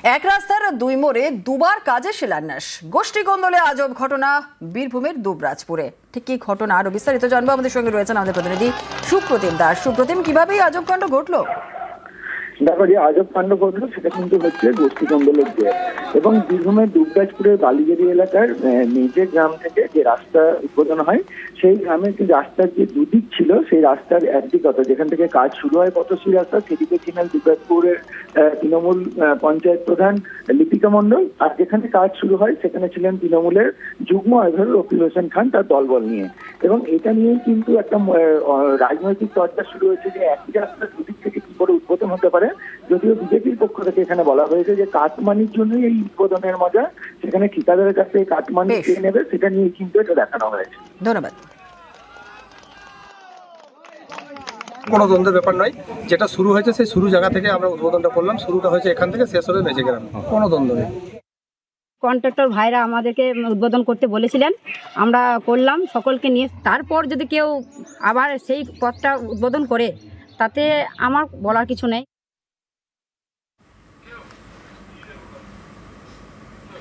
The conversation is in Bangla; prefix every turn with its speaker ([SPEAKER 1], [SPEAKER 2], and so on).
[SPEAKER 1] এক রাস্তার দুই মোড়ে দুবার কাজে শিলান্যাস, গোষ্ঠী কোন্দলে আজব ঘটনা বীরভূমের দুবরাজপুরে। ঠিক কি ঘটনা আরো বিস্তারিত জানবো, আমাদের সঙ্গে রয়েছেন আমাদের প্রতিনিধি সুপ্রতিম দাস। সুপ্রতিম, কিভাবে এই আজব কাণ্ড ঘটলো?
[SPEAKER 2] দেখো, যে আজব কাণ্ড ঘটলো সেটা কিন্তু হচ্ছে গোষ্ঠী কন্দলের জের। এবং বীরভূমের দুবরাজপুরের বালিগেরি এলাকার নিজের গ্রাম থেকে যে রাস্তা উদ্বোধন হয়, সেই গ্রামের যে রাস্তার যে দুদিক ছিল, সেই রাস্তার একদিক অর্থাৎ যেখান থেকে কাজ শুরু হয় পথশ্রী রাস্তা, সেদিকে ছিলেন দুবরাজপুরের তৃণমূল পঞ্চায়েত প্রধান লিপিকা মণ্ডল, আর যেখানে কাজ শুরু হয় সেখানে ছিলেন তৃণমূলের যুগ্ম আহ্বায়ক রকিল হোসেন খান তার দলবল নিয়ে। এবং এটা নিয়েই কিন্তু একটা রাজনৈতিক চর্চা শুরু হয়েছে যে একই রাস্তার দুদিক থেকে কি করে উদ্বোধন হতে পারে। যদিও বিজেপির পক্ষ থেকে এখানে বলা হয়েছে যে কাটমানির জন্যই এই উদ্বোধনের মজা, সেখানে ঠিকাদারের কাছে কাটমানি চেয়ে নেবে, সেটা নিয়ে কিন্তু এটা দেখানো হয়েছে।
[SPEAKER 1] ধন্যবাদ।
[SPEAKER 3] কোনো দ্বন্দ্বের ব্যাপার নয়, যেটা শুরু হয়েছে সেই শুরু জায়গা থেকে আমরা উদ্বোধনটা করলাম। শুরুটা হয়েছে এখান থেকে, শেষ হবে মেজে গ্রাম, কোনো দ্বন্দ্ব নেই।
[SPEAKER 4] কন্ট্রাক্টর ভাইরা আমাদেরকে উদ্বোধন করতে বলেছিলেন, আমরা করলাম সকলকে নিয়ে। তারপর যদি কেউ আবার সেই পথটা উদ্বোধন করে, তাতে আমার বলার কিছু নেই।